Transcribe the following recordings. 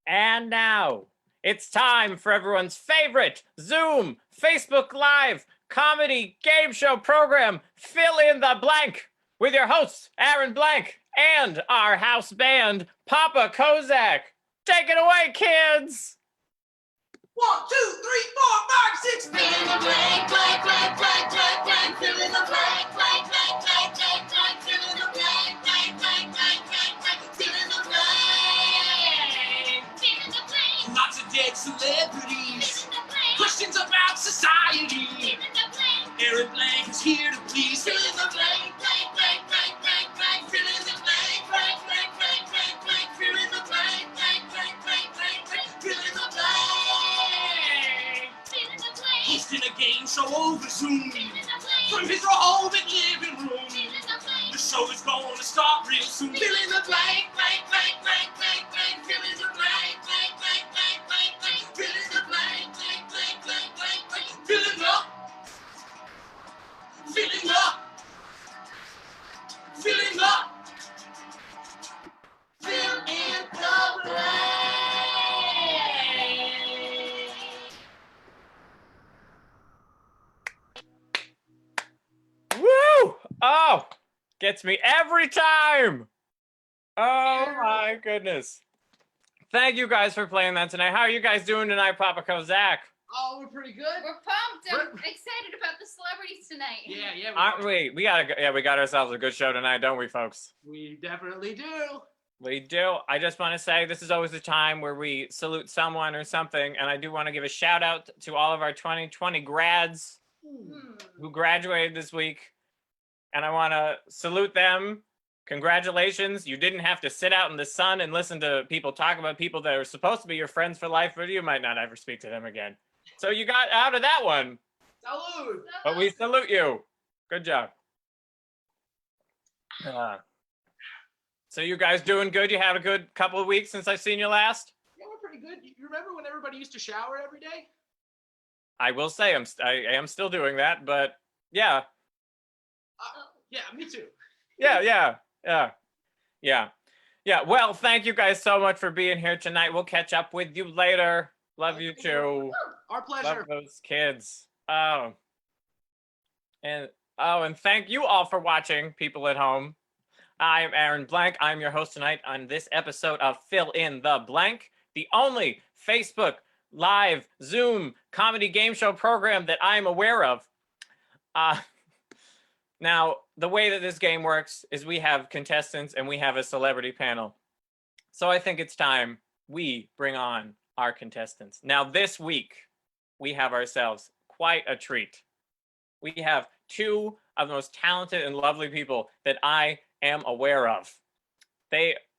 And now it's time for everyone's favorite Zoom, Facebook Live comedy game show program, Fill in the Blank, with your hosts, Aaron Blanck, and our house band, Papa Kozac. Take it away, kids! 1, 2, 3, 4, 5, 6. Fill in the blank, blank, blank, blank, blank, blank. Fill in the blank, blank, blank, blank, blank, blank. Fill in the blank, blank, blank, blank, blank, blank. Fill in the blank. Fill in the blank. Lots of dead celebrities. Fill in the blank. Questions about society. Fill in the blank. Aaron Blanck is here to please. Fill in the blank, blank, blank, blank, blank, blank. Fill in the blank, blank, blank, blank, blank, blank. Fill in the blank, blank, blank, blank, blank, blank. Fill in the blank. Hosting a game show over Zoom from his revolving living room. The show is going to start real soon. Fill in the blank, blank, blank, blank, blank, blank. Fill in the blank, blank, blank, blank, blank, blank. Fill in the blank, blank, blank, blank, blank, blank. Filling up, filling up, filling up. Fill in the blank. Woo! Oh, gets me every time. Oh my goodness. Thank you guys for playing that tonight. How are you guys doing tonight, Papa Kozac? Oh, we're pretty good. We're pumped. I'm excited about the celebrities tonight. Yeah. Aren't we? We got ourselves a good show tonight, don't we, folks? We definitely do. We do. I just want to say this is always the time where we salute someone or something, and I do want to give a shout out to all of our 2020 grads who graduated this week, and I want to salute them. Congratulations. You didn't have to sit out in the sun and listen to people talk about people that are supposed to be your friends for life, but you might not ever speak to them again. So you got out of that one. Salute. But we salute you. Good job. So you guys doing good? You had a good couple of weeks since I've seen you last? Yeah, we're pretty good. You remember when everybody used to shower every day? I will say I am still doing that, but yeah. Yeah, me too. Yeah. Well, thank you guys so much for being here tonight. We'll catch up with you later. Love you too. Our pleasure. Love those kids. And thank you all for watching, people at home. I am Aaron Blanck. I'm your host tonight on this episode of Fill in the Blank, the only Facebook Live Zoom comedy game show program that I'm aware of. Now, the way that this game works is we have contestants and we have a celebrity panel. So I think it's time we bring on our contestants. Now, this week, we have ourselves quite a treat. We have two of the most talented and lovely people that I am aware of.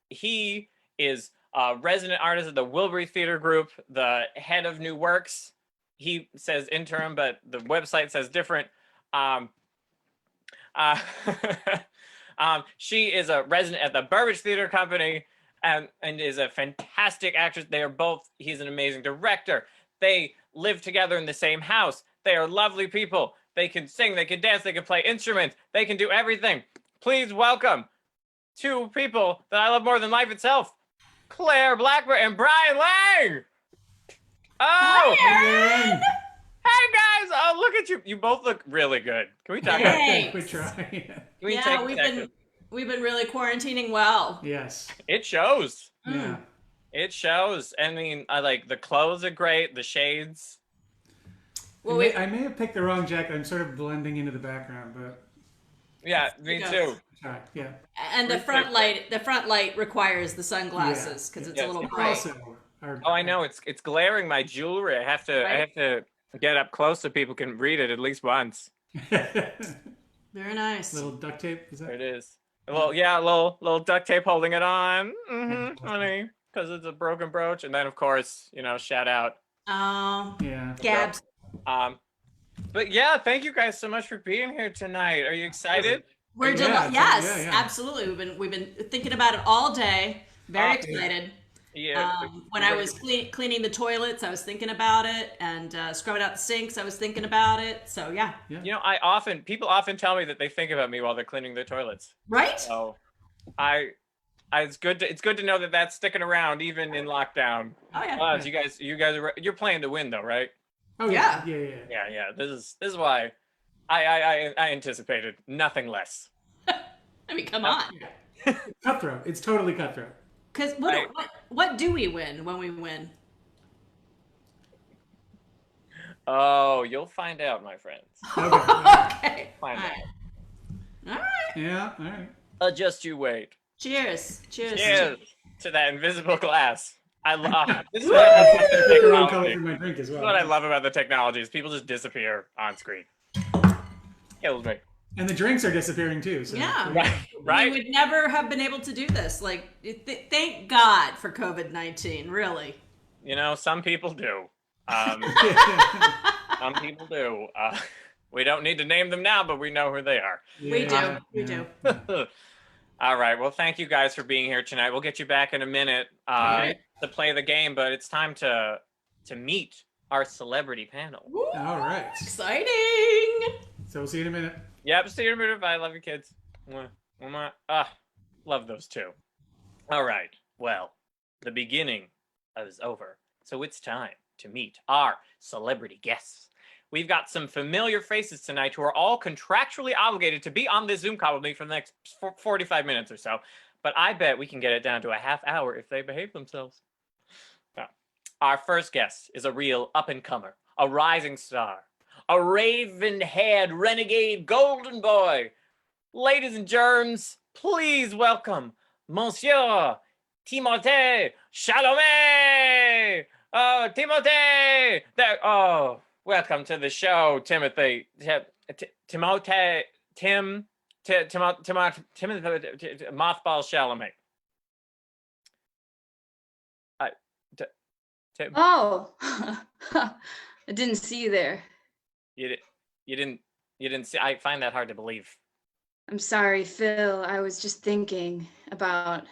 He is a resident artist of the Wilbury Theater Group, the head of New Works. He says interim, but the website says different. She is a resident at the Burbage Theater Company and is a fantastic actress. He's an amazing director. They live together in the same house. They are lovely people. They can sing, they can dance, they can play instruments, they can do everything. Please welcome two people that I love more than life itself, Claire Blackburn and Brian Lang. Oh, Hi, Aaron. Hey guys! Oh, look at you! You both look really good. Can we talk about Hey. this? We try. Can we take a we've second? been really quarantining well. Yes. It shows. Mm. Yeah. It shows. I mean, I like the clothes are great. The shades. Well, I may have picked the wrong jacket. I'm sort of blending into the background, but Yeah, me Yeah. too. sorry. Yeah. and the front light requires the sunglasses because it's Yes. a little It's bright. also Oh, I know. It's glaring my jewelry. I have to get up close so people can read it at least once. Very nice. Little duct tape. Is There that? it is. Well, yeah, a little duct tape holding it on. Honey, because it's a broken brooch. And then, of course, shout out. Oh, Yeah. Gabs. But yeah, thank you guys so much for being here tonight. Are you excited? We're Yeah, yes, yeah. absolutely. We've been thinking about it all day. Very excited. Yeah. When I was cleaning the toilets, I was thinking about it, and scrubbing out the sinks, I was thinking about it. So yeah, People often tell me that they think about me while they're cleaning their toilets. right? So I It's good to know that that's sticking around even in lockdown. Oh yeah. You guys you're playing to win though, right? Oh Yeah. Yeah. This is why I anticipated nothing less. I mean, come on. Cutthroat. It's totally cutthroat. Because what do we win when we win? Oh, you'll find out, my friends. Okay. Find out. All right. Yeah, all right. Just you wait. Cheers. Cheers. Cheers to that invisible glass. I love this. Is I what I love about picked the the wrong color technology. for my drink as This is well. what I love about the technology is people just disappear on screen. Kills me. And the drinks are disappearing too. So. Yeah. Right. We would never have been able to do this. Like, thank God for COVID-19. Really. You know, some people do. Some people do. We don't need to name them now, but we know who they are. We do. We do. All right. Well, thank you guys for being here tonight. We'll get you back in a minute to play the game, but it's time to meet our celebrity panel. Woo, All right. exciting. So we'll see you in a minute. Yep. See you in a minute. Bye. Love you, kids. Mwah. Love those two. All right. Well, the beginning is over, so it's time to meet our celebrity guests. We've got some familiar faces tonight who are all contractually obligated to be on this Zoom call with me for the next 45 minutes or so. But I bet we can get it down to a half hour if they behave themselves. Now, our first guest is a real up-and-comer, a rising star, a raven-haired renegade golden boy. Ladies and germs, please welcome Monsieur Timothée Chalamet. Oh, Timothée! Welcome to the show, Timothy. Timothée, Mothball Chalamet. Tim, Oh, I didn't see you there. you didn't see. I find that hard to believe. I'm sorry, Phil. I was just thinking about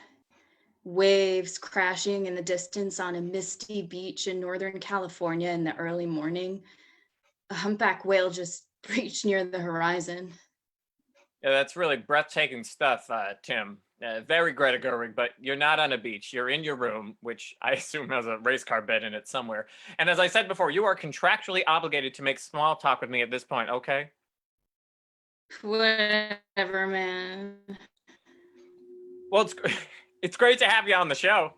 waves crashing in the distance on a misty beach in Northern California in the early morning. A humpback whale just breached near the horizon. Yeah, that's really breathtaking stuff, Tim. Very Greta Gerwig, but you're not on a beach. You're in your room, which I assume has a race car bed in it somewhere. And as I said before, you are contractually obligated to make small talk with me at this point, okay? Whatever, man. Well, it's great to have you on the show.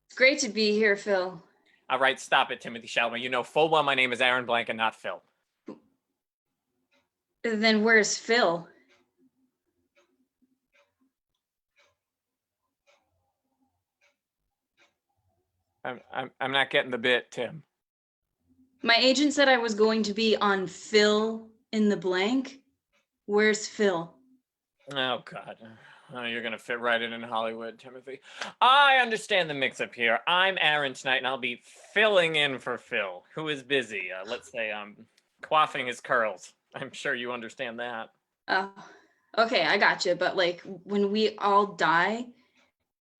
It's great to be here, Phil. All right, stop it, Timothy Chalamet. You know full well my name is Aaron Blanck and not Phil. Then where's Phil? I'm not getting the bit, Tim. My agent said I was going to be on Phil in the Blank. Where's Phil? Oh, God. Oh, you're going to fit right in Hollywood, Timothy. I understand the mix-up here. I'm Aaron tonight, and I'll be filling in for Phil, who is busy, let's say, quaffing his curls. I'm sure you understand that. Oh, okay, I gotcha. But like when we all die,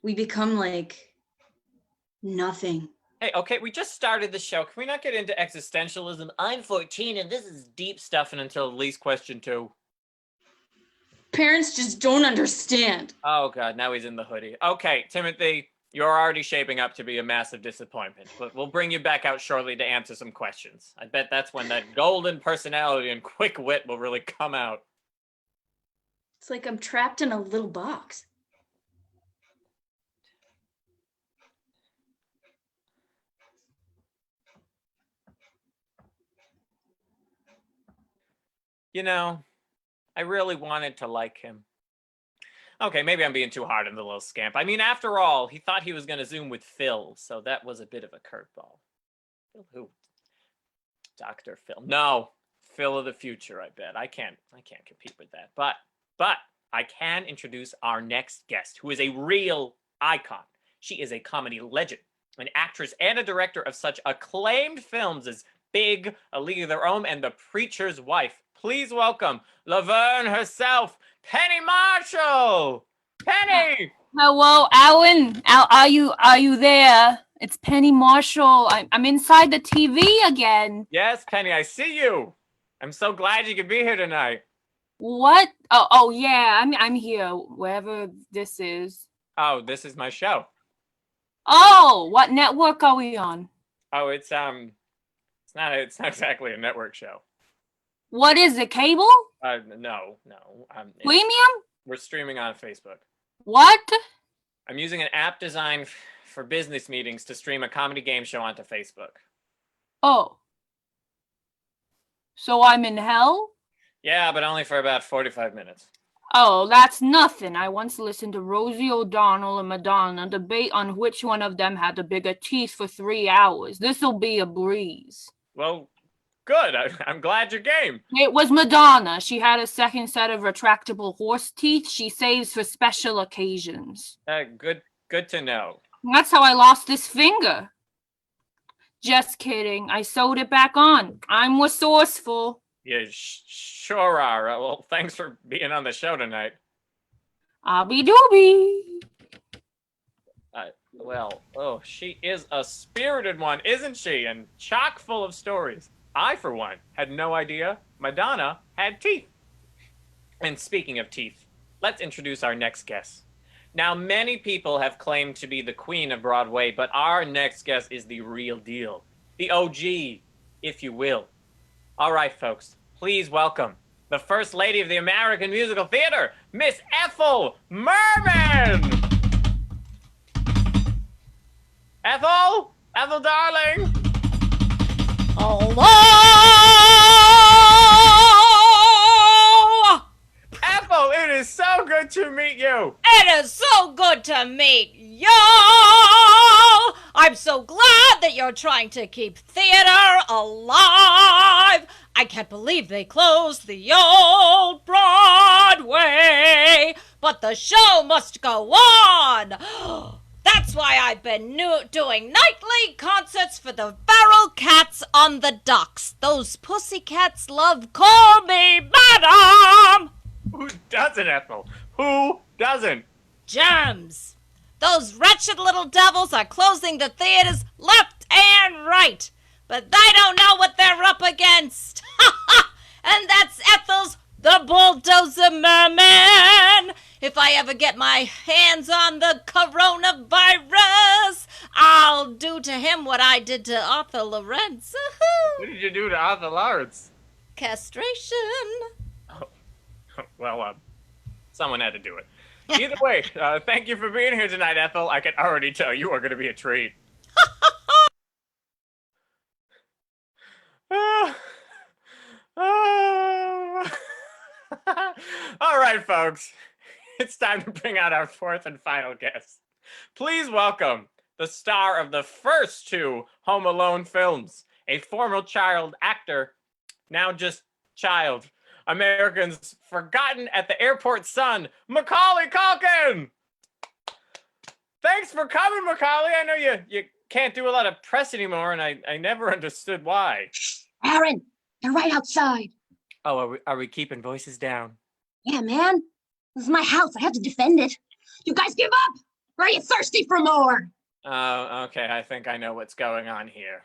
we become like nothing. Hey, okay, we just started the show. Can we not get into existentialism? I'm 14, and this is deep stuff until at least question 2. Parents just don't understand. Oh, God, now he's in the hoodie. Okay, Timothy, you're already shaping up to be a massive disappointment, but we'll bring you back out shortly to answer some questions. I bet that's when that golden personality and quick wit will really come out. It's like I'm trapped in a little box. You know, I really wanted to like him. Okay, maybe I'm being too hard on the little scamp. I mean, after all, he thought he was going to Zoom with Phil, so that was a bit of a curveball. Phil who? Dr. Phil. No, Phil of the future, I bet. I can't compete with that. But I can introduce our next guest, who is a real icon. She is a comedy legend, an actress and a director of such acclaimed films as Big, A League of Their Own, and The Preacher's Wife. Please welcome Laverne herself, Penny Marshall. Penny. Hello, Alan. Are you there? It's Penny Marshall. I'm inside the TV again. Yes, Penny, I see you. I'm so glad you could be here tonight. What? Oh yeah. I'm here. Wherever this is. Oh, this is my show. Oh, what network are we on? Oh, it's not exactly a network show. What is it, cable? No. Premium? We're streaming on Facebook. What? I'm using an app designed for business meetings to stream a comedy game show onto Facebook. Oh. So I'm in hell? Yeah, but only for about 45 minutes. Oh, that's nothing. I once listened to Rosie O'Donnell and Madonna debate on which one of them had the bigger teeth for 3 hours. This'll be a breeze. Well, good. I'm glad you're game. It was Madonna. She had a second set of retractable horse teeth she saves for special occasions. Good to know. That's how I lost this finger. Just kidding. I sewed it back on. I'm resourceful. You sure are. Well, thanks for being on the show tonight. Abby doobie. She is a spirited one, isn't she? And chock full of stories. I, for one, had no idea Madonna had teeth. And speaking of teeth, let's introduce our next guest. Now, many people have claimed to be the queen of Broadway, but our next guest is the real deal. The OG, if you will. All right, folks, please welcome the First Lady of the American Musical Theater, Miss Ethel Merman! Ethel? Ethel, darling? Hello! Ethel, it is so good to meet you! It is so good to meet you! I'm so glad that you're trying to keep theater alive! I can't believe they closed the old Broadway! But the show must go on! That's why I've been doing nightly concerts for the feral cats on the docks. Those pussycats love Call Me Madam! Who doesn't, Ethel? Who doesn't? Germs! Those wretched little devils are closing the theaters left and right. But they don't know what they're up against. And that's Ethel's the Bulldozer Merman. If I ever get my hands on the coronavirus, I'll do to him what I did to Arthur Lawrence. What did you do to Arthur Lawrence? Castration. Well, someone had to do it. Either way, thank you for being here tonight, Ethel. I can already tell you are going to be a treat. All right, folks. It's time to bring out our fourth and final guest. Please welcome the star of the first two Home Alone films, a former child actor, now just child, Americans' forgotten at the airport son, Macaulay Culkin! Thanks for coming, Macaulay. I know you can't do a lot of press anymore, and I never understood why. Aaron, they're right outside. Oh, are we keeping voices down? Yeah, man. This is my house. I have to defend it. You guys give up? Or are you thirsty for more? Oh, okay. I think I know what's going on here.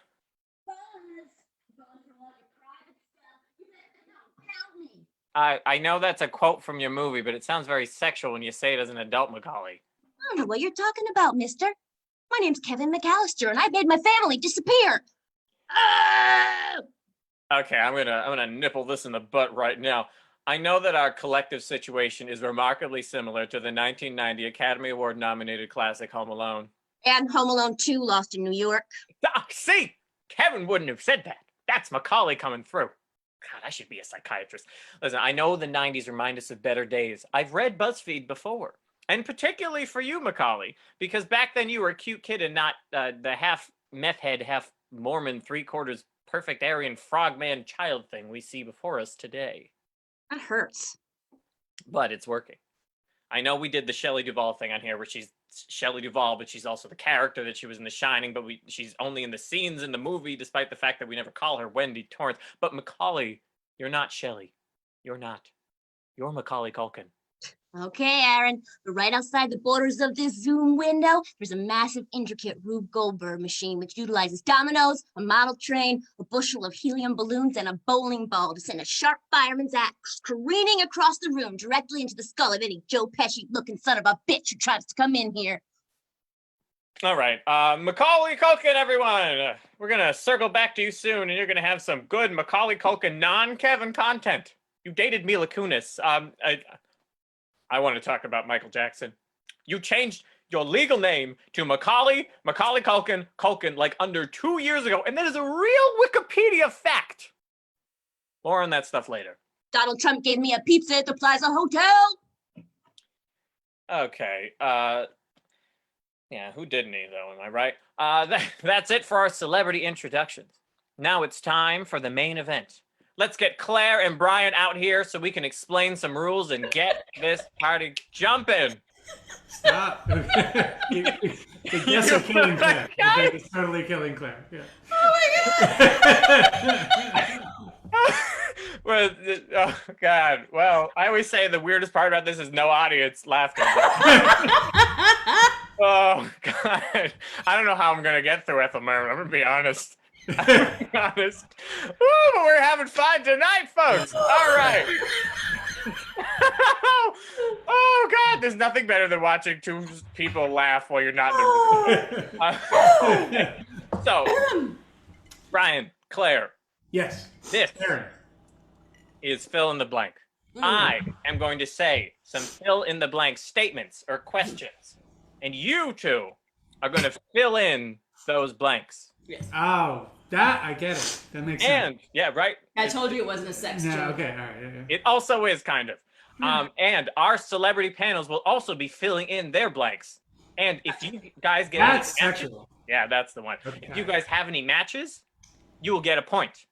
I know that's a quote from your movie, but it sounds very sexual when you say it as an adult, Macaulay. I don't know what you're talking about, mister. My name's Kevin McAllister, and I made my family disappear. Oh! Okay, I'm gonna nipple this in the butt right now. I know that our collective situation is remarkably similar to the 1990 Academy Award nominated classic Home Alone. And Home Alone 2 Lost in New York. Ah, see, Kevin wouldn't have said that. That's Macaulay coming through. God, I should be a psychiatrist. Listen, I know the 90s remind us of better days. I've read BuzzFeed before. And particularly for you, Macaulay, because back then you were a cute kid and not the half meth head, half Mormon, 3/4 perfect Aryan frogman child thing we see before us today. That hurts. But it's working. I know we did the Shelley Duvall thing on here where she's Shelley Duvall, but she's also the character that she was in The Shining, but she's only in the scenes in the movie, despite the fact that we never call her Wendy Torrance. But Macaulay, you're not Shelley. You're not. You're Macaulay Culkin. Okay, Aaron. But right outside the borders of this Zoom window, there's a massive, intricate Rube Goldberg machine which utilizes dominoes, a model train, a bushel of helium balloons, and a bowling ball to send a sharp fireman's axe careening across the room directly into the skull of any Joe Pesci-looking son of a bitch who tries to come in here. All right. Macaulay Culkin, everyone. We're going to circle back to you soon, and you're going to have some good Macaulay Culkin non-Kevin content. You dated Mila Kunis. I want to talk about Michael Jackson. You changed your legal name to Macaulay Culkin like under 2 years ago, and that is a real Wikipedia fact. More on that stuff later. Donald Trump gave me a pizza at the Plaza Hotel. Okay. Yeah, who didn't he, though? Am I right? That's it for our celebrity introductions. Now it's time for the main event. Let's get Claire and Brian out here so we can explain some rules and get this party jumping. Stop. Yes, I'm killing Claire. It's totally killing Claire. Yeah. Well, oh, God. Well, I always say the weirdest part about this is no audience laughing. Oh, God. I don't know how I'm going to get through Ethelmer. I'm going to be honest. Ooh, but we're having fun tonight, folks. All right. Oh, God. There's nothing better than watching two people laugh while you're not in the room. So, Brian, Claire. Yes. This is fill in the blank. I am going to say some fill in the blank statements or questions, and you two are going to fill in those blanks. Yes. Oh, that I get it. That makes sense. And yeah, right. I told you it wasn't a sex joke. Okay, all right. Yeah. It also is kind of. And our celebrity panels will also be filling in their blanks. And if you guys get That's any matches, sexual. yeah, that's the one. Okay. If you guys have any matches, you will get a point.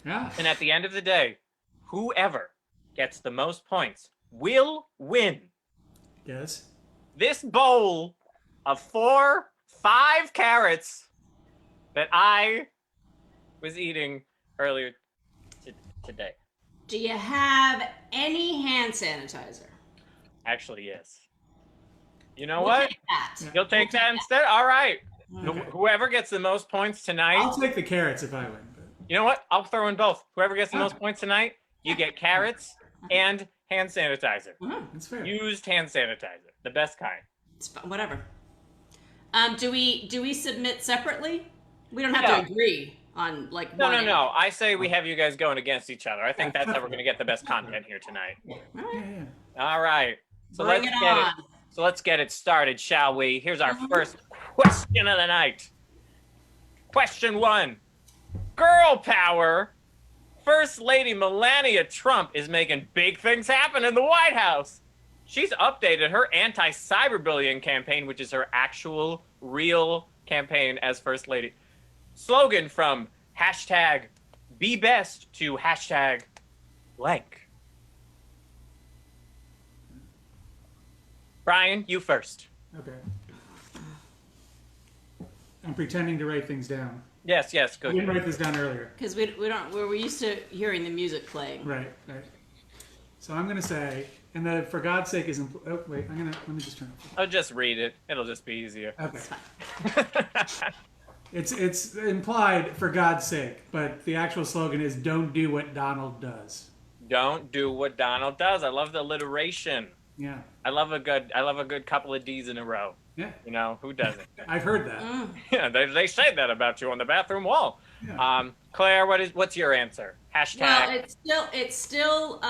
Yeah. And at the end of the day, whoever gets the most points will win Yes. this bowl of 5 carrots that I was eating earlier today. Do you have any hand sanitizer? Actually, yes. You know We'll what? take that. You'll take that instead? All right. Okay. Whoever gets the most points tonight. I'll take the carrots if I win. But... You know what? I'll throw in both. Whoever gets the most points tonight, you get carrots and hand sanitizer. That's fair. Used hand sanitizer. The best kind. It's fine, whatever. Do we submit separately? We don't have Yeah. to agree on like No. one. I say we have you guys going against each other. I think that's how we're going to get the best content here tonight. Yeah. All right. So Bring let's it get on. it. So let's get it started, shall we? Here's our first question of the night. Question 1. Girl power. First Lady Melania Trump is making big things happen in the White House. She's updated her anti-cyberbullying campaign, which is her actual, real campaign as First Lady. Slogan from hashtag be best to hashtag blank. Brian, you first. Okay. I'm pretending to write things down. Yes, I good. didn't write this down earlier. Because we're used to hearing the music playing. Right. So I'm gonna say, and the for God's sake is. Oh wait, let me just turn it. I'll just read it. It'll just be easier. Okay. It's implied for God's sake, but the actual slogan is "Don't do what Donald does." Don't do what Donald does. I love the alliteration. Yeah. I love a good couple of D's in a row. Yeah. You know, who doesn't? I've heard that. Yeah, they say that about you on the bathroom wall. Yeah. Claire, what's your answer? Hashtag. Well, it's still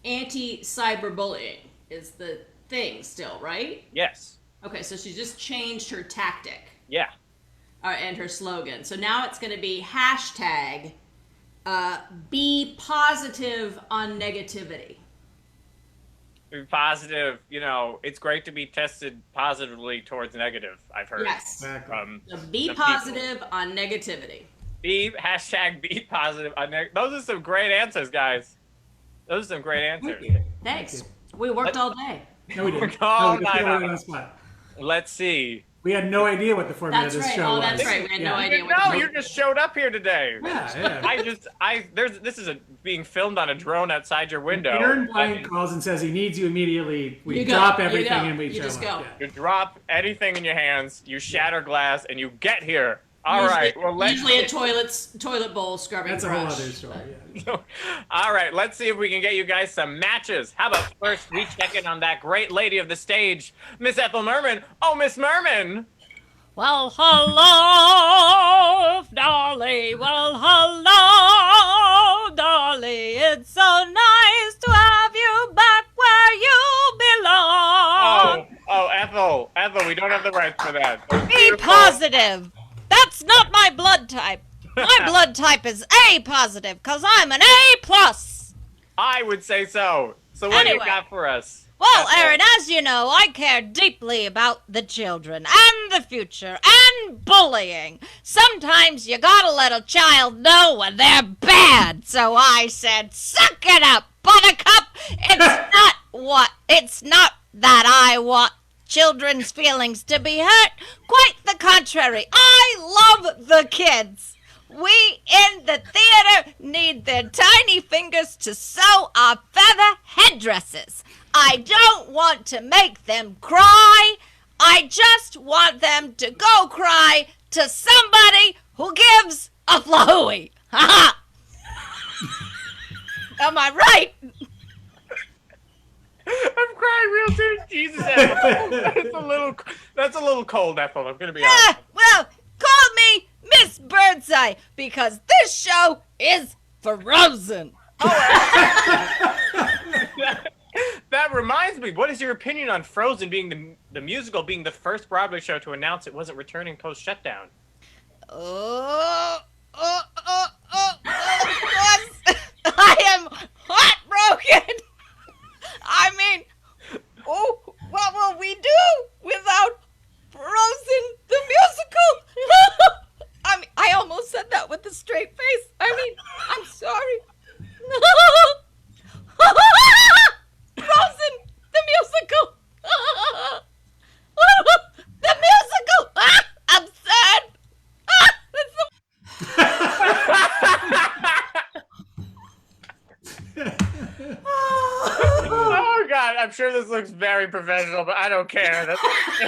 anti-cyberbullying is the thing still, right? Yes. Okay, so she just changed her tactic Yeah. and her slogan. So now it's going to be hashtag be positive on negativity. Be positive. You know, it's great to be tested positively towards negative. I've heard. Yes. Exactly. So be some positive on negativity. Hashtag be positive. Those are some great answers, guys. Those are some great answers. Thanks. We worked all day. No, we didn't. Oh, we no, put it no, right no. on the spot. Let's see. We had no idea what the format That's of this right. show Oh, was. that's right. We had no Yeah. idea. No, you just showed up here today. Yeah. This is being filmed on a drone outside your window. Aaron Blanck calls and says he needs you immediately. We You go. drop You everything go. and we You show just up. go. Yeah. You drop anything in your hands, you shatter glass, and you get here. All right. Well, let's Usually a toilet bowl scrubbing That's a brush. whole other story. Yeah. All right, let's see if we can get you guys some matches. How about first we check in on that great lady of the stage, Miss Ethel Merman. Oh, Miss Merman. Well, hello, Dolly. Well, hello, Dolly. It's so nice to have you back where you belong. Oh, Ethel, we don't have the rights for that. Be positive. That's not my blood type. My blood type is A positive, because I'm an A plus. I would say so. So what do you Anyway. got for us? Well, Ethel? Aaron, as you know, I care deeply about the children and the future and bullying. Sometimes you gotta let a child know when they're bad. So I said, suck it up, Buttercup. It's not that I want children's feelings to be hurt. Quite the contrary. I love the kids. We in the theater need their tiny fingers to sew our feather headdresses. I don't want to make them cry. I just want them to go cry to somebody who gives a flahooey. Ha ha! Am I right? I'm crying real soon. Jesus, Ethel. That's a little cold, Ethel. I'm gonna be honest. Well, call me Miss Birdseye because this show is frozen. That reminds me. What is your opinion on Frozen being the musical being the first Broadway show to announce it wasn't returning post shutdown? I am heartbroken. I mean, what will we do without Frozen the musical? I almost said that with a straight face. I mean, I'm sorry. Frozen the musical. The musical. I'm sad. Oh God, I'm sure this looks very professional, but I don't care. That's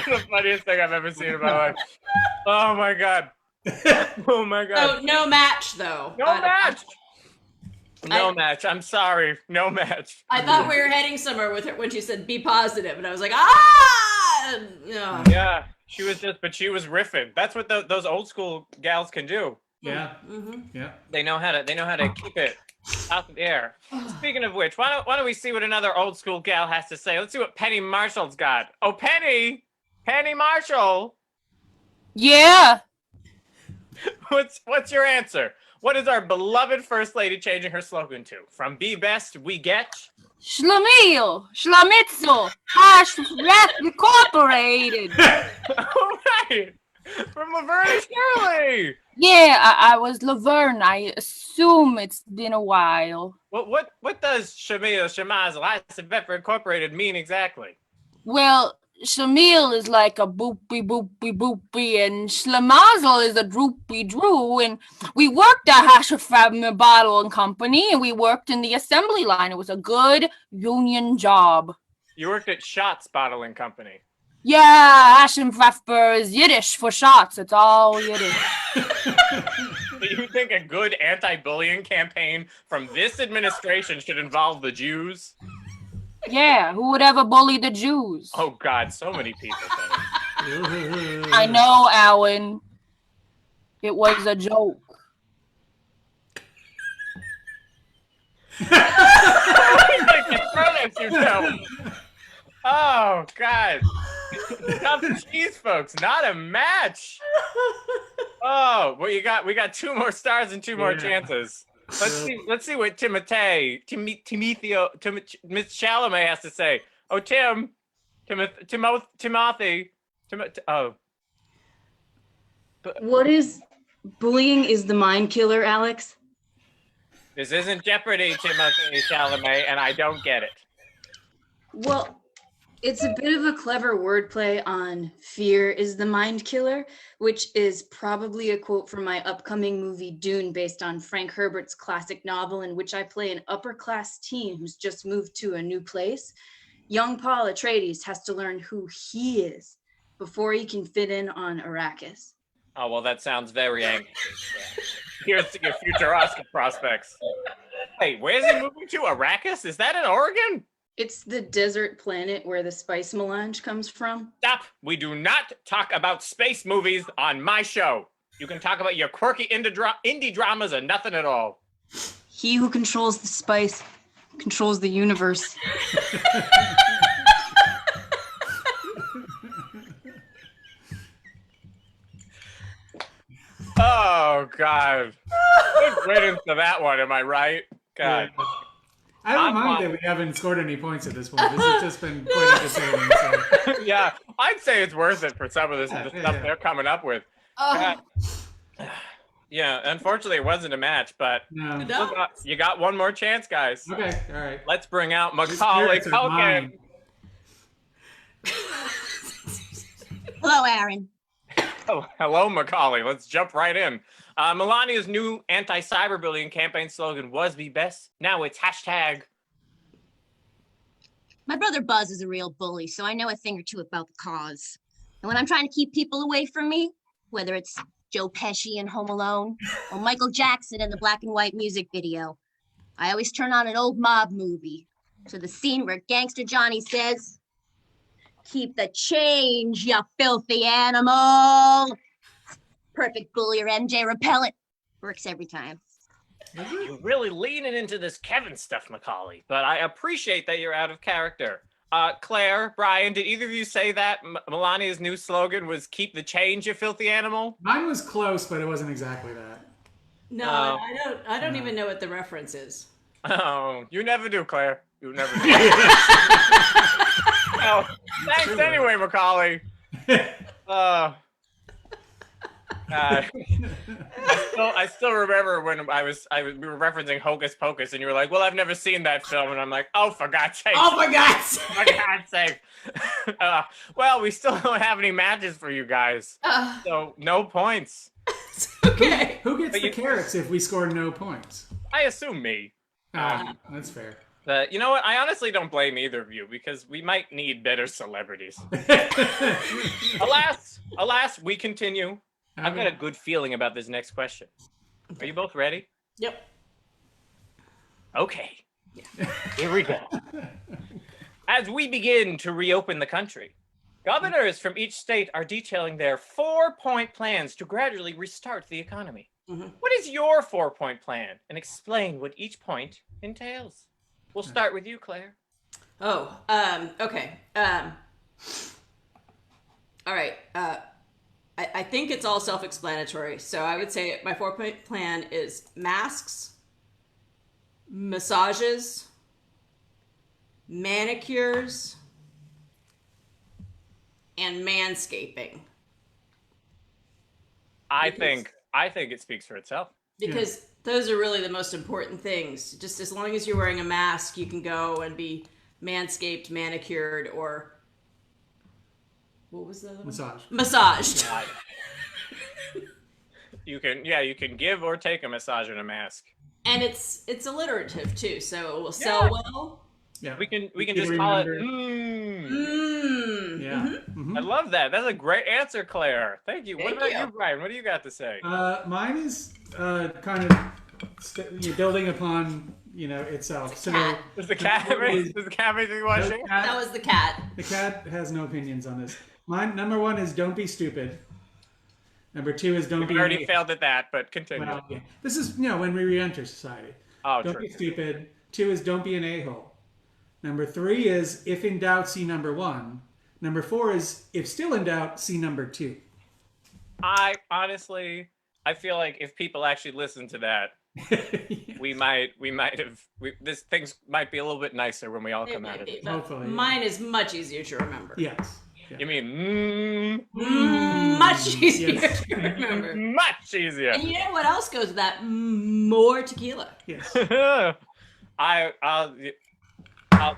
the funniest thing I've ever seen in my life. Oh my God. Oh my God. Oh, no match though. No match. No match. I'm sorry. No match. I thought we were heading somewhere with her when she said be positive, and I was like, ah! No. Yeah, she was riffing. That's what those old school gals can do. Yeah. Mm-hmm. Yeah. They know how to keep it out of the air. Speaking of which, why don't we see what another old school gal has to say? Let's see what Penny Marshall's got. Oh, Penny Marshall. Yeah. What's your answer? What is our beloved First Lady changing her slogan to? From Be Best, we get... Schlemiel, Schlamitzel, Hash Rep Incorporated. All right. From Laverne and Shirley. Yeah, I was Laverne. I assume it's been a while. What does Shamil, Shemazel, Isobepper Incorporated mean exactly? Well, Shamil is like a boopy boopy boopy, and Shlemazel is a droopy drew, and we worked at Hasherfab Bottle and Company, and we worked in the assembly line. It was a good union job. You worked at Shots Bottling Company. Yeah, Hashenpfeffer is Yiddish for shots. It's all Yiddish. Do you think a good anti-bullying campaign from this administration should involve the Jews? Yeah, who would ever bully the Jews? Oh God, so many people. I know, Alan. It was a joke. Oh God. Tough cheese, folks. Not a match. Oh, well, we got two more stars and two more chances. Let's see what Miss Chalamet has to say. Oh, Timothy. What is bullying is the mind killer, Alex? This isn't Jeopardy, Timothy Chalamet, and I don't get it. Well, It's a bit of a clever wordplay on fear is the mind killer, which is probably a quote from my upcoming movie Dune, based on Frank Herbert's classic novel, in which I play an upper-class teen who's just moved to a new place. Young Paul Atreides has to learn who he is before he can fit in on Arrakis. Oh, well, that sounds very angry. Here's to your future Oscar prospects. Hey, where's he moving to? Arrakis? Is that in Oregon? It's the desert planet where the spice melange comes from. Stop. We do not talk about space movies on my show. You can talk about your quirky indie dramas or nothing at all. He who controls the spice controls the universe. Oh, God. Good riddance to that one, am I right? God. Yeah. I don't mind that we haven't scored any points at this point. This has just been quite entertaining. So. Yeah, I'd say it's worth it for some of the stuff they're coming up with. God. Yeah, unfortunately, it wasn't a match, but you got one more chance, guys. Okay, all right. Let's bring out Macaulay Culkin. Hello, Aaron. Oh, hello, Macaulay. Let's jump right in. Melania's new anti-cyberbullying campaign slogan was "Be Best." Now it's hashtag. My brother Buzz is a real bully, so I know a thing or two about the cause. And when I'm trying to keep people away from me, whether it's Joe Pesci in Home Alone or Michael Jackson in the black and white music video, I always turn on an old mob movie. To the scene where Gangster Johnny says, "Keep the change, you filthy animal." Perfect bully or MJ repellent. Works every time. You're really leaning into this Kevin stuff, Macaulay, but I appreciate that you're out of character. Claire, Brian, did either of you say that Melania's new slogan was "Keep the change, you filthy animal"? Mine was close, but it wasn't exactly that. No, I don't even know what the reference is. Oh, you never do, Claire. You never do. Well, thanks anyway, Macaulay. I still remember when we were referencing Hocus Pocus, and you were like, "Well, I've never seen that film," and I'm like, "Oh, for God's sake! Oh, for God's sake! For God's sake!" Well, we still don't have any matches for you guys, so no points. Okay. Who gets the carrots if we score no points? I assume me. That's fair. But you know what? I honestly don't blame either of you, because we might need better celebrities. Alas, we continue. I've got a good feeling about this next question. Are you both ready? Yep. Okay. Here we go. As we begin to reopen the country, governors from each state are detailing their 4-point plans to gradually restart the economy. What is your 4-point plan? And explain what each point entails. We'll start with you, Claire. Oh, okay. All right. I think it's all self-explanatory. So I would say my 4-point plan is masks, massages, manicures, and manscaping. I think it speaks for itself. Because those are really the most important things. Just as long as you're wearing a mask, you can go and be manscaped, manicured, or what was the other one? Massaged. You can give or take a massage in a mask. And it's alliterative too, so it will sell well. Yeah. We can just call it Yeah. I love that. That's a great answer, Claire. Thank you. What about you, Brian? What do you got to say? Mine is kind of you're building upon itself. So Does the cat make you watching? That was the cat. The cat has no opinions on this. Mine, number 1 is don't be stupid. Number 2 is don't be. We already failed at that, but continue. Well, yeah. This is when we re-enter society. Oh, don't true. be stupid. 2 is don't be an a-hole. Number 3 is if in doubt, see number 1. Number 4 is if still in doubt, see number 2. I honestly feel like if people actually listen to that, things might be a little bit nicer when we all come out of it. Hopefully. Mine is much easier to remember. Yes. Yeah. You mean much easier Yes. to remember. much easier. And you know what else goes with that? More tequila. Yes. I'll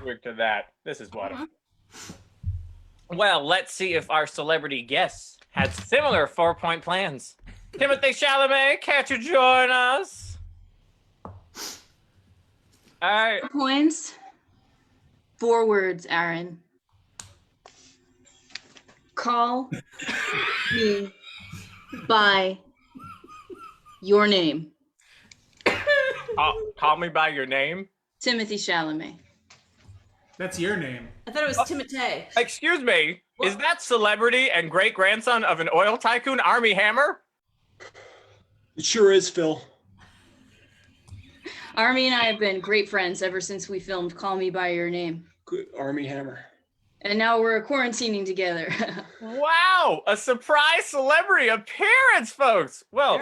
work to that. This is wonderful. Well, let's see if our celebrity guests had similar 4-point plans. Timothy Chalamet, can't you join us? All right. Points. 4 words, Aaron. Call me by your name. Call me by your name? Timothy Chalamet. That's your name. I thought it was Timotei. Excuse me, is that celebrity and great-grandson of an oil tycoon, Armie Hammer? It sure is, Phil. Army and I have been great friends ever since we filmed Call Me By Your Name. Good Armie Hammer. And now we're quarantining together. Wow, a surprise celebrity appearance, folks. Well,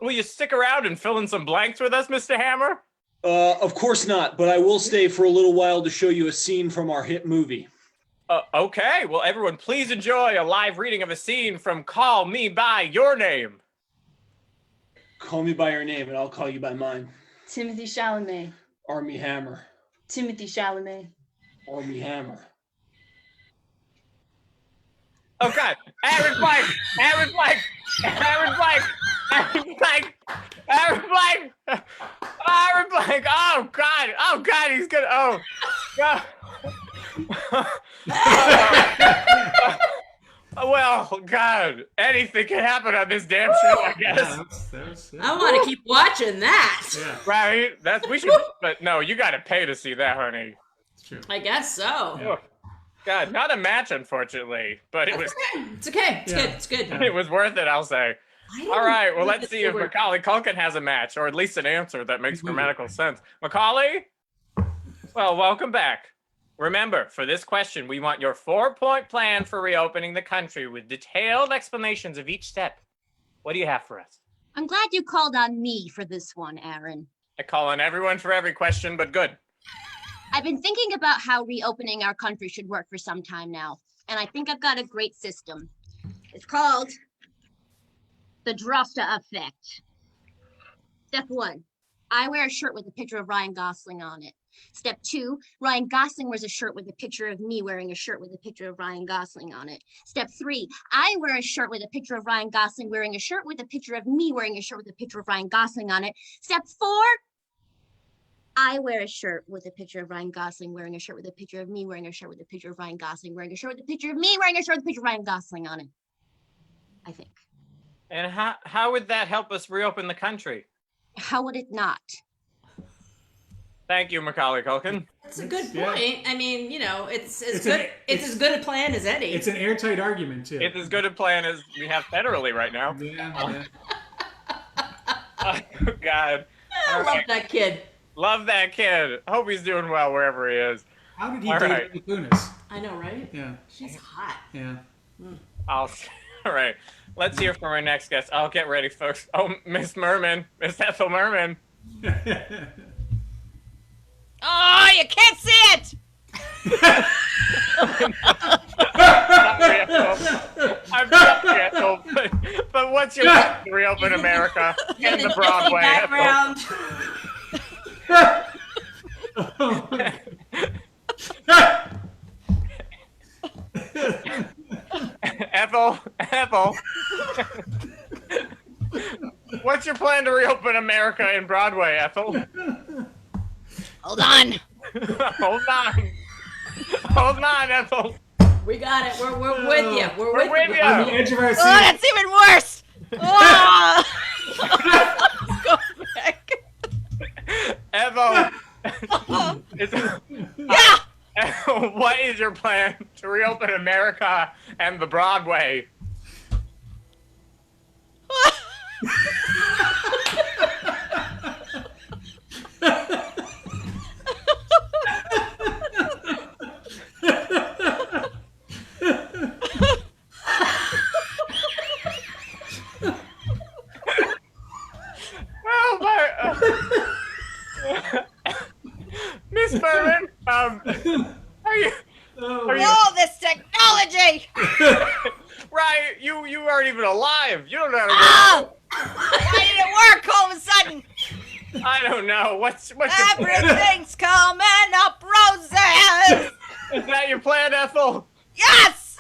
will you stick around and fill in some blanks with us, Mr. Hammer? Of course not, but I will stay for a little while to show you a scene from our hit movie. Okay, well, everyone, please enjoy a live reading of a scene from Call Me By Your Name. Call me by your name, and I'll call you by mine. Timothy Chalamet. Armie Hammer. Timothy Chalamet. Armie Hammer. Oh, God. Aaron Blanck! Aaron Blanck! Aaron Blanck! Aaron Blanck! Aaron Blanck! Aaron Blanck! Oh, God! Oh, God, he's gonna... Oh, God. Well, God, anything can happen on this damn show, I guess. I want to keep watching that. Yeah. Right? We should, but no, you got to pay to see that, honey. It's true. I guess so. Oh, God, not a match, unfortunately, but it was. It's okay. It's good. It's good. It was worth it, I'll say. All right, well, let's see if Macaulay Culkin has a match, or at least an answer that makes grammatical sense. Macaulay? Well, welcome back. Remember, for this question, we want your 4-point plan for reopening the country with detailed explanations of each step. What do you have for us? I'm glad you called on me for this one, Aaron. I call on everyone for every question, but good. I've been thinking about how reopening our country should work for some time now, and I think I've got a great system. It's called the Drofta effect. Step 1, I wear a shirt with a picture of Ryan Gosling on it. Step 2, Ryan Gosling wears a shirt with a picture of me wearing a shirt with a picture of Ryan Gosling on it. Step 3, I wear a shirt with a picture of Ryan Gosling wearing a shirt with a picture of me wearing a shirt with a picture of Ryan Gosling on it. Step 4, I wear a shirt with a picture of Ryan Gosling wearing a shirt with a picture of me wearing a shirt with a picture of Ryan Gosling wearing a shirt with a picture of me wearing a shirt with a picture of Ryan Gosling on it. I think. And how would that help us reopen the country? How would it not? Thank you, Macaulay Culkin. That's a good point. I mean, you know, it's as good a plan as any. It's an airtight argument too. It's as good a plan as we have federally right now. Yeah. Oh, God. I love that kid. Love that kid. Hope he's doing well wherever he is. How did he date Mila Kunis? I know, right? Yeah. She's hot. Yeah. All right. Let's hear from our next guest. Oh, get ready, folks. Oh, Miss Merman. Miss Ethel Merman. Oh, you can't see it! I'm sorry, Ethel, but what's your plan to reopen America and the Broadway? Background. Ethel. What's your plan to reopen America and Broadway, Ethel? Hold on. Hold on, Ethel. We got it. We're with you. We're with you. On the edge of our seat. Oh, that's even worse. Oh. Let's go back. Ethel. Yeah. What is your plan to reopen America and the Broadway? Miss Berman, are you? Oh, this technology! Right, you aren't even alive. You don't know how to Oh! Why did it work all of a sudden? I don't know. What's your Everything's coming up roses! Is that your plan, Ethel? Yes!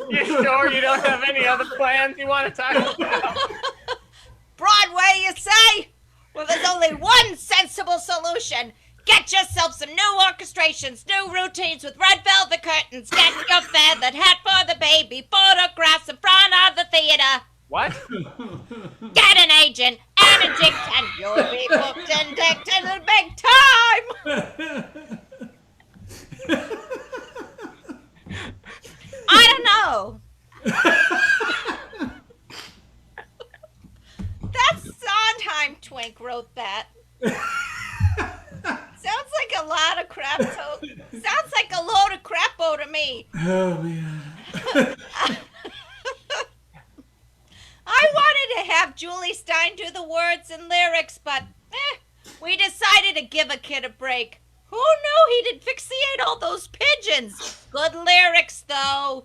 You sure you don't have any other plans you want to talk about? Broadway, you say? Well, there's only one sensible solution. Get yourself some new orchestrations, new routines with red velvet curtains. Get your feathered hat for the baby, photographs in front of the theater. What? Get an agent and a jig tent. You'll be booked and decked in the big time. I don't know. That Sondheim twink wrote that. Sounds like a lot of crap. Sounds like a load of crapo to me. Oh, man. I wanted to have Julie Stein do the words and lyrics, but we decided to give a kid a break. Who knew he'd asphyxiate all those pigeons? Good lyrics, though,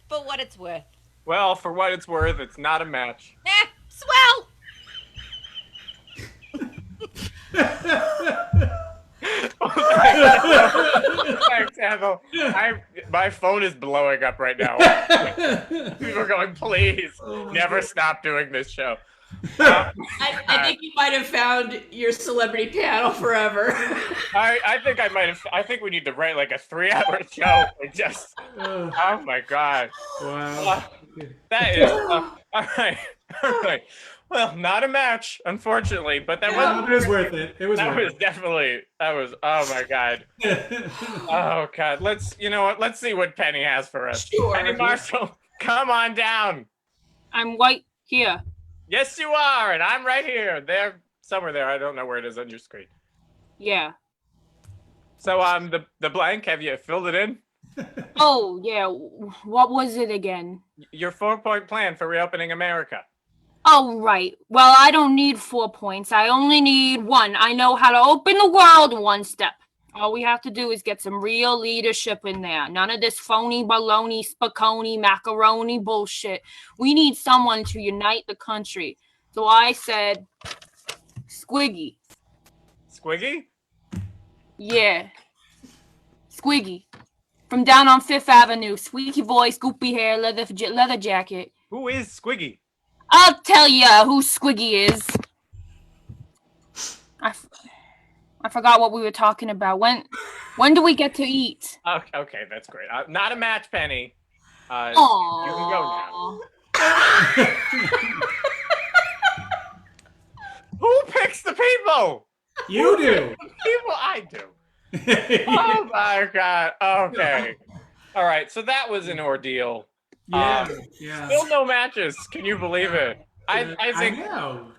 for what it's worth. Well, for what it's worth, it's not a match. Swell. Thanks, Ethel. My phone is blowing up right now. People are going, please, never stop doing this show. I think you might have found your celebrity panel forever. I think we need to write like a 3-hour show. Just, oh my God. Wow. That is, all right. Well, not a match, unfortunately, but that It was worth it. It was that worth was definitely, oh my God. Oh God, let's see what Penny has for us. Sure. Penny Marshall, come on down. I'm right here. Yes, you are, and I'm right here. There, somewhere there. I don't know where it is on your screen. Yeah. So, the blank, have you filled it in? Oh, yeah. What was it again? Your 4-point plan for reopening America. Oh, right. Well, I don't need 4 points. I only need 1. I know how to open the world in 1 step. All we have to do is get some real leadership in there. None of this phony baloney, spiconi, macaroni bullshit. We need someone to unite the country. So I said, Squiggy. Squiggy? Yeah. Squiggy. From down on 5th Avenue. Squeaky voice, goopy hair, leather jacket. Who is Squiggy? I'll tell ya who Squiggy is. I forgot what we were talking about. When do we get to eat? Okay, that's great. Not a match, Penny. Aww. You can go now. Who picks the people? You do. People, I do. Oh my God. Okay. All right. So that was an ordeal. Yeah. Still no matches. Can you believe it? I think I know.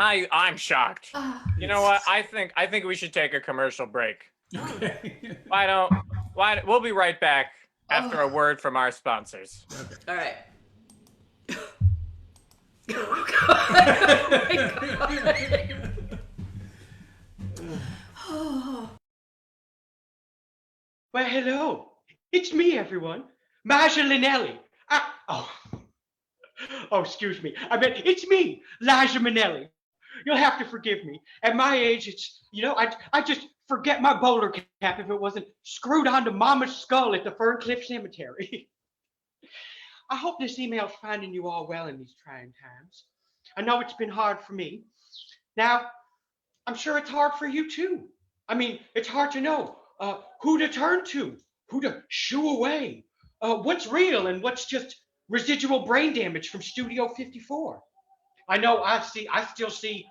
I'm shocked. You know what? I think we should take a commercial break. Okay. We'll be right back after a word from our sponsors. All right. Well, hello. It's me, everyone. Maja Linelli. Excuse me. I meant it's me, Liza Minnelli. You'll have to forgive me. At my age, it's, I just forget my bowler cap if it wasn't screwed onto Mama's skull at the Ferncliff Cemetery. I hope this email's finding you all well in these trying times. I know it's been hard for me. Now, I'm sure it's hard for you too. I mean, it's hard to know who to turn to, who to shoo away, what's real and what's just residual brain damage from Studio 54. I know I still see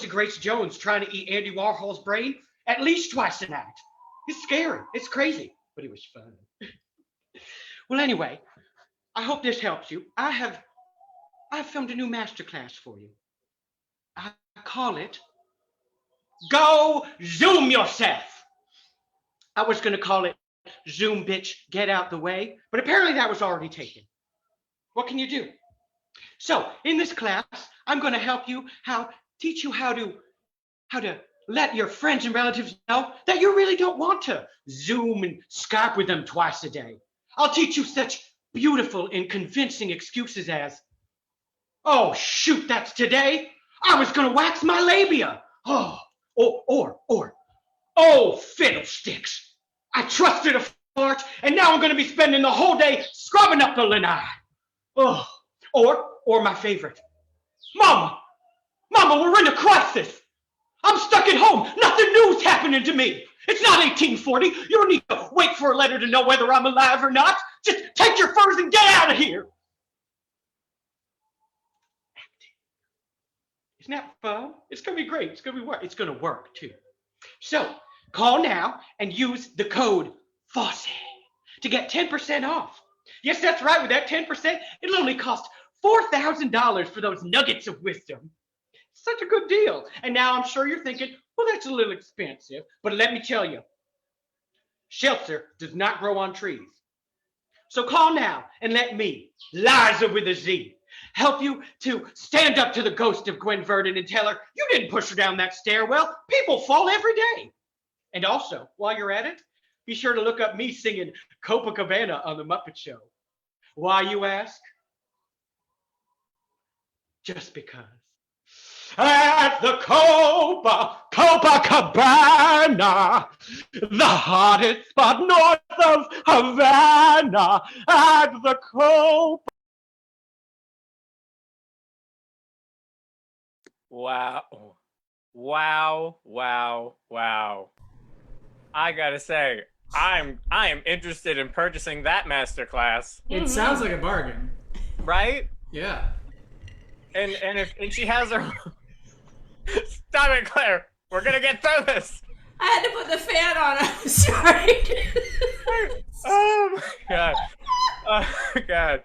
Grace Jones trying to eat Andy Warhol's brain at least twice a night. It's scary. It's crazy, but it was fun. Well, anyway, I hope this helps you. I've filmed a new masterclass for you. I call it Go Zoom Yourself. I was going to call it Zoom Bitch Get Out the Way, but apparently that was already taken. What can you do? So in this class, I'm going to teach you how to let your friends and relatives know that you really don't want to Zoom and Skype with them twice a day. I'll teach you such beautiful and convincing excuses as, oh, shoot, that's today. I was going to wax my labia. Oh, Oh, fiddlesticks! I trusted a fart, and now I'm going to be spending the whole day scrubbing up the lanai. Oh, or my favorite. Mama, we're in a crisis. I'm stuck at home. Nothing new's happening to me. It's not 1840. You don't need to wait for a letter to know whether I'm alive or not. Just take your furs and get out of here. Isn't that fun? It's going to be great. It's going to work too. So call now and use the code FOSSE to get 10% off. Yes, that's right. With that 10%, it'll only cost $4,000 for those nuggets of wisdom. Such a good deal. And now I'm sure you're thinking, well, that's a little expensive. But let me tell you, shelter does not grow on trees. So call now and let me, Liza with a Z, help you to stand up to the ghost of Gwen Verdon and tell her you didn't push her down that stairwell. People fall every day. And also, while you're at it, be sure to look up me singing Copacabana on The Muppet Show. Why, you ask? Just because. At the Copacabana, the hottest spot north of Havana, at the Wow. I gotta say, I am interested in purchasing that masterclass. It sounds like a bargain. Right? Yeah. And she has her Stop it, Claire. We're gonna get through this. I had to put the fan on. I'm sorry. Oh my god. Oh my god.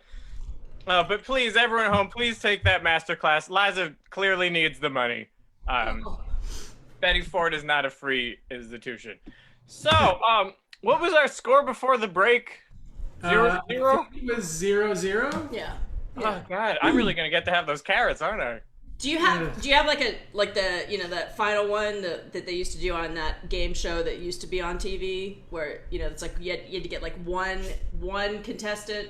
But please, everyone at home, please take that masterclass. Liza clearly needs the money. Betty Ford is not a free institution. So, what was our score before the break? 0-0? It was 0-0. Yeah. Oh god, I'm really gonna get to have those carrots, aren't I? Do you have that final one that they used to do on that game show that used to be on TV where it's like you had to get like one contestant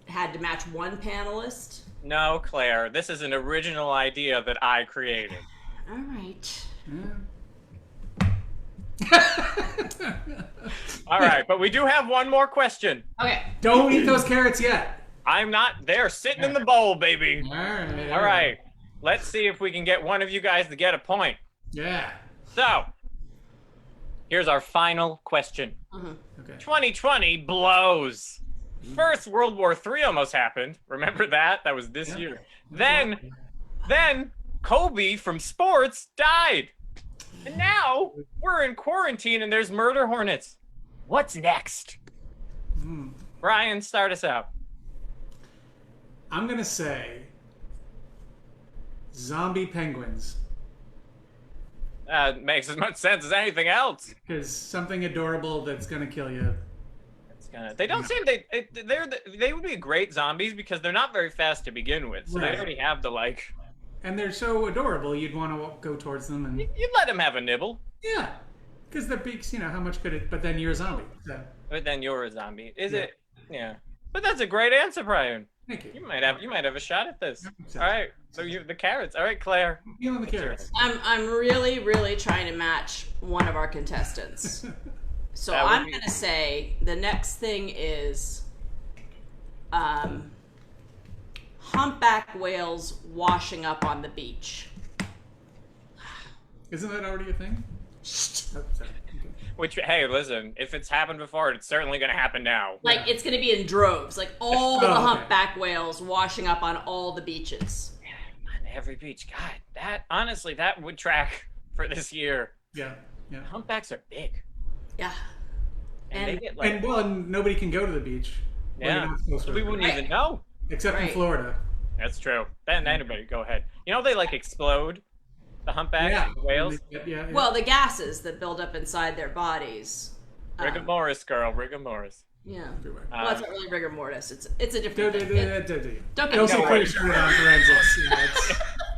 had to match one panelist? No, Claire, this is an original idea that I created. All right. All right, but we do have one more question. Okay. Don't eat those carrots yet. I'm not. They're sitting in the bowl, baby. All right. Let's see if we can get one of you guys to get a point. Yeah. So, here's our final question. Okay. 2020 blows. First, World War III almost happened. Remember that? That was this year. Then Kobe from sports died. And now we're in quarantine and there's murder hornets. What's next? Brian, start us out. I'm going to say zombie penguins. Makes as much sense as anything else. Because something adorable that's going to kill you. They don't seem they would be great zombies because they're not very fast to begin with. So they already have the and they're so adorable, you'd want to go towards them and you'd let them have a nibble. Yeah. Because their beaks, how much could it? But then you're a zombie. So. But then you're a zombie. Is it? Yeah. But that's a great answer, Brian. Thank you. You might have a shot at this. All right. So you the carrots. All right, Claire. Feeling the carrots. I'm really, really trying to match one of our contestants. So I'm going to say the next thing is humpback whales washing up on the beach. Isn't that already a thing? Oh, sorry. Which, hey, listen, if it's happened before, it's certainly going to happen now. Like, it's going to be in droves. Like, all the humpback whales washing up on all the beaches. Yeah, on every beach. God, that would track for this year. Yeah. Humpbacks are big. Yeah. And they get and nobody can go to the beach. Yeah. We wouldn't even know. Except in Florida. That's true. Then anybody, go ahead. They explode. The humpback whales. Yeah. Well, the gases that build up inside their bodies. Rigor mortis, girl. Rigor mortis. Yeah. Well, it's not really rigor mortis. It's a different thing. Don't say put your shirt on forensics.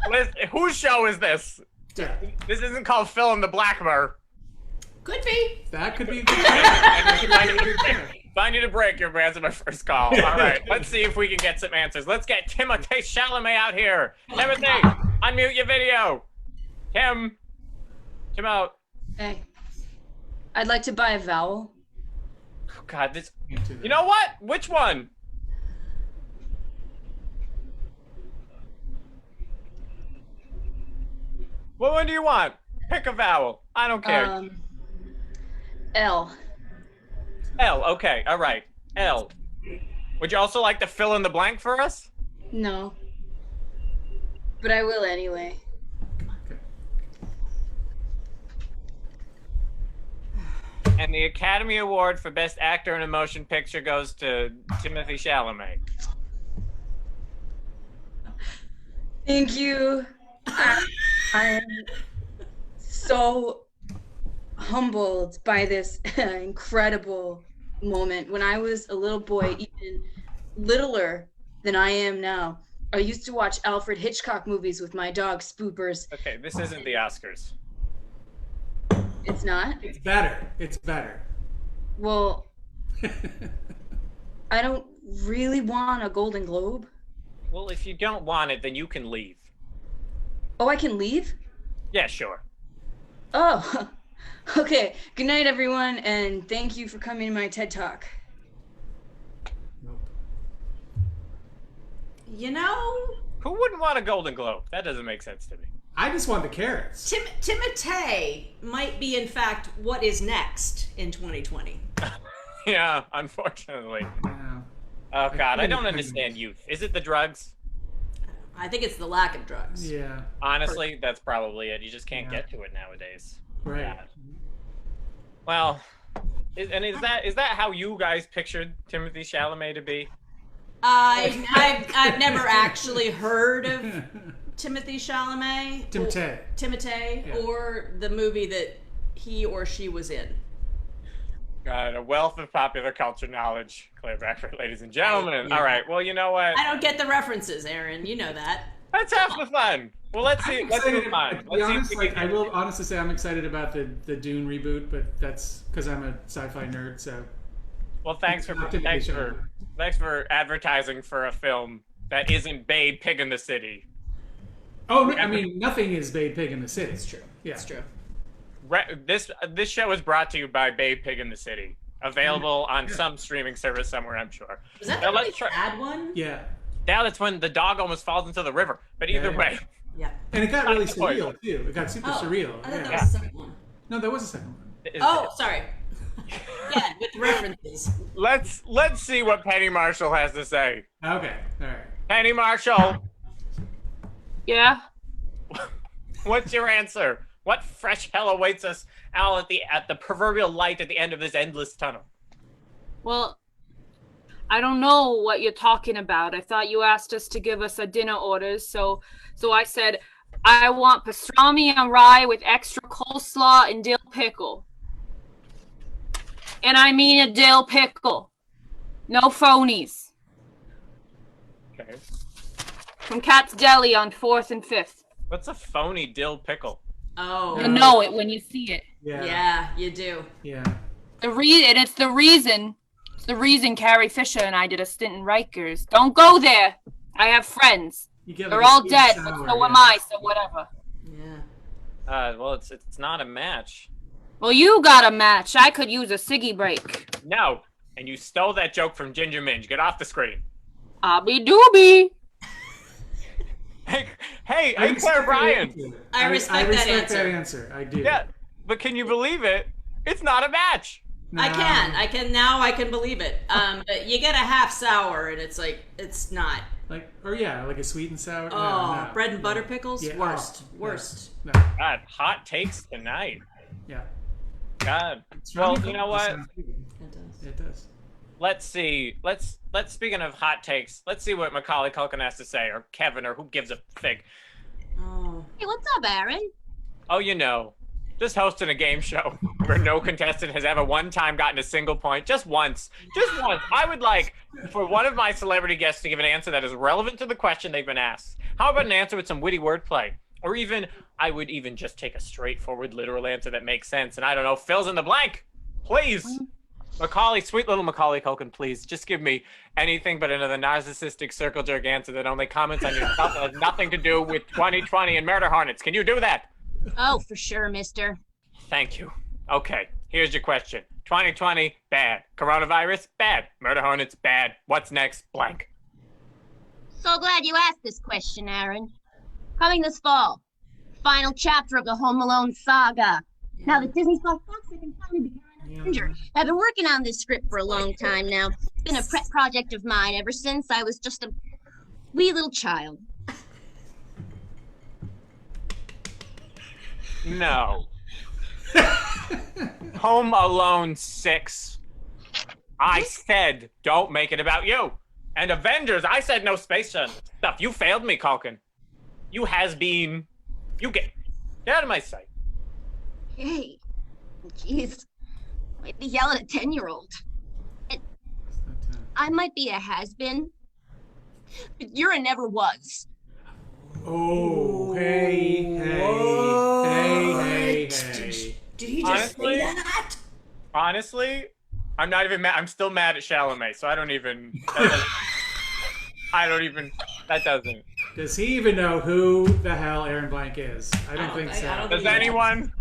Listen, whose show is this? Yeah. This isn't called Phil and the Blackmer. Could be. That could be. If I need a break, you're answering my first call. All right, let's see if we can get some answers. Let's get Timothée Chalamet out here. Timothy, unmute your video. Tim. Timo. Hey, I'd like to buy a vowel. Oh, God, this. You know what? Which one? What one do you want? Pick a vowel. I don't care. L. L. Okay. All right. L. Would you also like to fill in the blank for us? No. But I will anyway. And the Academy Award for Best Actor in a Motion Picture goes to Timothée Chalamet. Thank you. I am so humbled by this incredible moment. When I was a little boy, even littler than I am now, I used to watch Alfred Hitchcock movies with my dog Spoopers. Okay, this isn't the Oscars. It's not? It's better. It's better. Well, I don't really want a Golden Globe. Well, if you don't want it, then you can leave. Oh, I can leave? Yeah, sure. Oh, okay. Good night, everyone, and thank you for coming to my TED Talk. You know, who wouldn't want a Golden Globe? That doesn't make sense to me. I just want the carrots. Timothée might be, in fact, what is next in 2020. Yeah, unfortunately. Yeah. Oh, God, I don't understand youth. Is it the drugs? I think it's the lack of drugs. Yeah. Honestly, that's probably it. You just can't get to it nowadays. Right. God. Well, is that how you guys pictured Timothée Chalamet to be? I've never actually heard of Timothée Chalamet. Timothée. Yeah. Or the movie that he or she was in. God, a wealth of popular culture knowledge. Claire Bradford, ladies and gentlemen. Yeah. All right, well, you know what? I don't get the references, Aaron. You know that. That's half the fun. Well, let's see. Let's move on. To be honest, I will honestly say I'm excited about the Dune reboot, but that's because I'm a sci-fi nerd. So. Well, thanks for advertising for a film that isn't Babe Pig in the City. Oh, I mean, nothing is Babe Pig in the City. It's true. Yeah, it's true. This show is brought to you by Babe Pig in the City. Available on some streaming service somewhere, I'm sure. Was that the really bad one? Yeah. Now that's when the dog almost falls into the river. But either way. Yeah. And it got really surreal too. It got super surreal. I thought that was the second one. No, there was a second one. Oh, sorry. Yeah, with references. Let's see what Penny Marshall has to say. Okay. All right. Penny Marshall. Yeah. What's your answer? What fresh hell awaits us out at the proverbial light at the end of this endless tunnel? Well, I don't know what you're talking about. I thought you asked us to give us a dinner orders, so I said I want pastrami and rye with extra coleslaw and dill pickle. And I mean a dill pickle. No phonies. Okay. From Cat's Deli on 4th and 5th. What's a phony dill pickle? Oh. You know it when you see it. Yeah, you do. Yeah. It's the reason Carrie Fisher and I did a stint in Rikers. Don't go there. I have friends. They're all dead, but so am I, so whatever. Yeah. Well, it's not a match. Well, you got a match. I could use a ciggy break. No, and you stole that joke from Ginger Minge. Get off the screen. Abby doobie. Hey, Claire Bryan. I respect that answer. I do. Yeah, but can you believe it? It's not a match. No. I can believe it. But you get a half sour and it's like, it's not. Like a sweet and sour. Oh, bread and butter pickles? Yeah. Worst. No. God, hot takes tonight. Yeah. God. Well, you know what? It does. Let's see. Let's speaking of hot takes, let's see what Macaulay Culkin has to say, or Kevin, or who gives a fig. Oh. Hey, what's up, Aaron? Oh, you know, just hosting a game show where no contestant has ever one time gotten a single point. Just once. I would like for one of my celebrity guests to give an answer that is relevant to the question they've been asked. How about an answer with some witty wordplay? Or even, I would even just take a straightforward literal answer that makes sense. And I don't know, fills in the blank. Please. Macaulay, sweet little Macaulay Culkin, please. Just give me anything but another narcissistic circle jerk answer that only comments on yourself that has nothing to do with 2020 and murder hornets. Can you do that? Oh, for sure, mister. Thank you. Okay, here's your question. 2020, bad. Coronavirus, bad. Murder hornets, bad. What's next? Blank. So glad you asked this question, Aaron. Coming this fall, final chapter of the Home Alone saga. Now that Disney's bought Fox, I can finally become an Avenger. I've been working on this script for a long time now. It's been a pet project of mine ever since I was just a wee little child. No. Home Alone 6. I said don't make it about you. And Avengers, I said no space stuff. You failed me, Culkin. You has been. You get out of my sight. Hey, jeez. Might be yelling at a 10-year-old. I might be a has-been, but you're a never was. Oh, hey. Did he just say that? Honestly, I'm not even mad. I'm still mad at Chalamet, so I don't even. That doesn't. Does he even know who the hell Aaron Blanck is? I don't think so. Does anyone?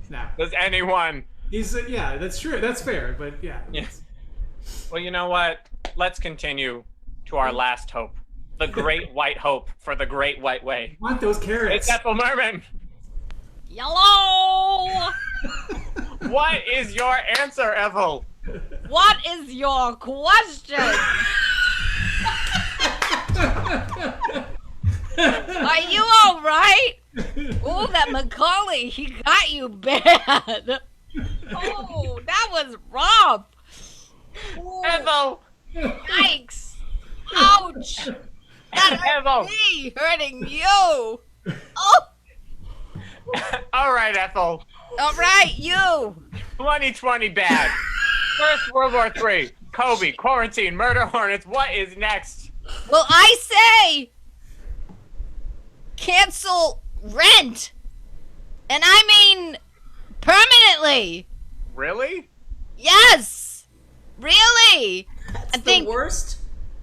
No. Does anyone? He's yeah, that's true. That's fair, but yeah. Yes. Well, you know what? Let's continue to our last hope. The great white hope for the great white way. I want those carrots. It's Ethel Merman. Yellow! What is your answer, Ethel? What is your question? Are you all right? Oh, that Macaulay, he got you bad. Oh, that was rough. Ooh. Ethel! Yikes. Ouch. That hurt me hurting you. Oh. All right, Ethel. All right, you. 2020 bad. First World War III. Kobe, quarantine, murder hornets. What is next? Well, I say cancel Rent. And I mean permanently. Really? Yes. Really. That's I think the worst.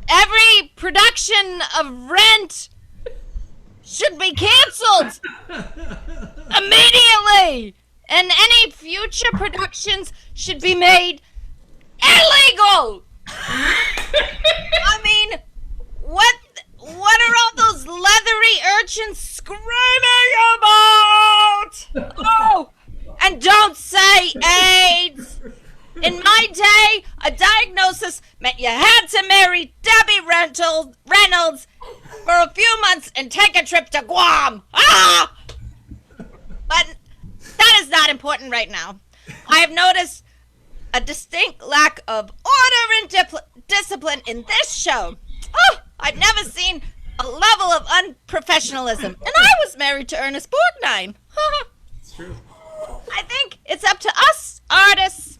Every production of Rent should be canceled immediately. And any future productions should be made illegal. I mean, what are all those leathery urchins screaming about? Oh, and don't say AIDS. In my day, a diagnosis meant you had to marry Debbie Reynolds for a few months and take a trip to Guam. Ah! But that is not important right now. I have noticed a distinct lack of order and discipline in this show. Oh, I've never seen a level of unprofessionalism. And I was married to Ernest Borgnine. It's true. I think it's up to us artists.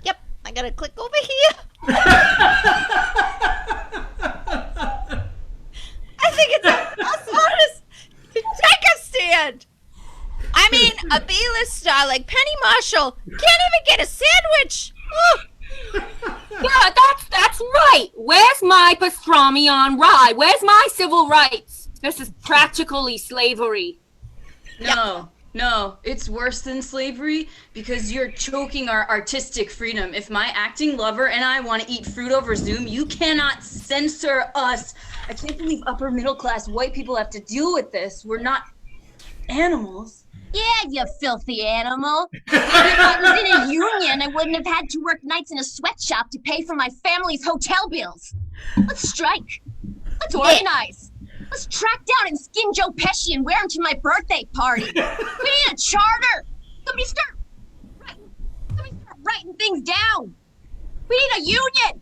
Yep, I gotta click over here. I think it's up to us artists to take a stand. I mean, a B-list star like Penny Marshall can't even get a sandwich. Oh. Yeah, that's right. Where's my pastrami on rye? Where's my civil rights? This is practically slavery. No, it's worse than slavery because you're choking our artistic freedom. If my acting lover and I want to eat fruit over Zoom, you cannot censor us. I can't believe upper middle class white people have to deal with this. We're not animals. Yeah, you filthy animal. If I was in a union, I wouldn't have had to work nights in a sweatshop to pay for my family's hotel bills. Let's strike. Let's organize. Let's track down and skin Joe Pesci and wear him to my birthday party. We need a charter. Somebody start writing things down. We need a union.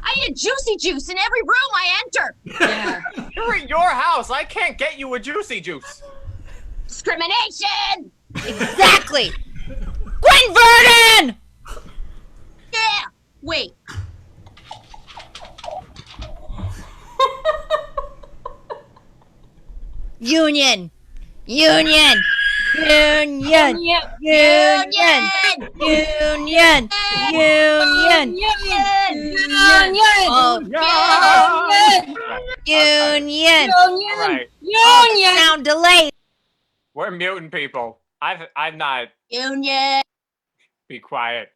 I need a juicy juice in every room I enter. Yeah. You're at your house. I can't get you a juicy juice. Discrimination. Exactly. Gwen Verdon! Yeah. Wait. Union. Union. Union. Union. Union. Union. Union. Union. Right. Union. Sound delayed. We're mutant people. I've not. Union. Be quiet.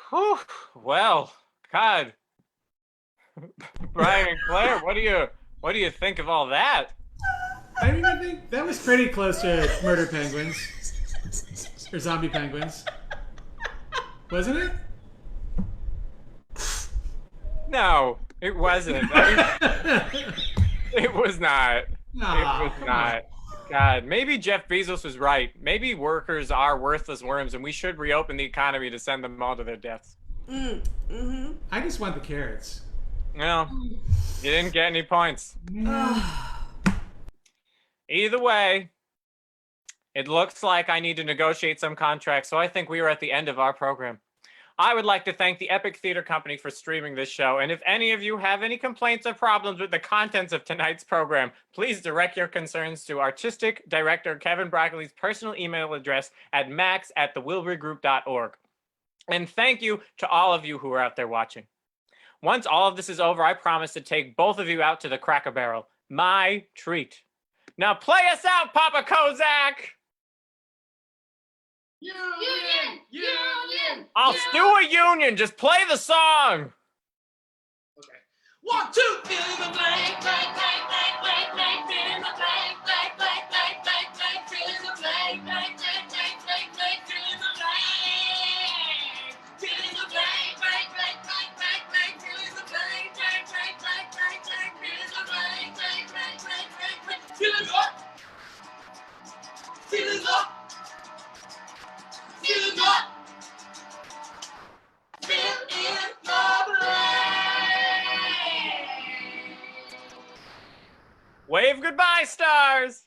Whew. Well, God. Brian and Claire, what do you think of all that? I mean, I think that was pretty close to murder penguins. Or zombie penguins. Wasn't it? No, it wasn't. It was not. Aw, It was come not. God, maybe Jeff Bezos was right. Maybe workers are worthless worms and we should reopen the economy to send them all to their deaths. I just want the carrots. No, you didn't get any points. Either way, it looks like I need to negotiate some contracts, so I think we are at the end of our program. I would like to thank the Epic Theater Company for streaming this show, and if any of you have any complaints or problems with the contents of tonight's program, please direct your concerns to Artistic Director Kevin Broccoli's personal email address at max@thewilburygroup.org. And thank you to all of you who are out there watching. Once all of this is over, I promise to take both of you out to the Cracker Barrel. My treat. Now play us out, Papa Kozac! Union! Union! I'll do a union. Just play the song. Okay. 1, 2, fill in the blank, blank, blank, blank, blank, blank, fill in the blank, blank, blank, blank, blank, blank, fill in the blank, blank, blank, blank, blank, blank, fill in the blank. Fill in the blank, blank, blank, blank, blank, blank, fill in the blank, blank, blank, blank, blank, blank, fill in the blank, blank, blank, blank, blank, blank, fill it up. Fill it up. Fill it up. Fill in the blank. Wave goodbye, stars.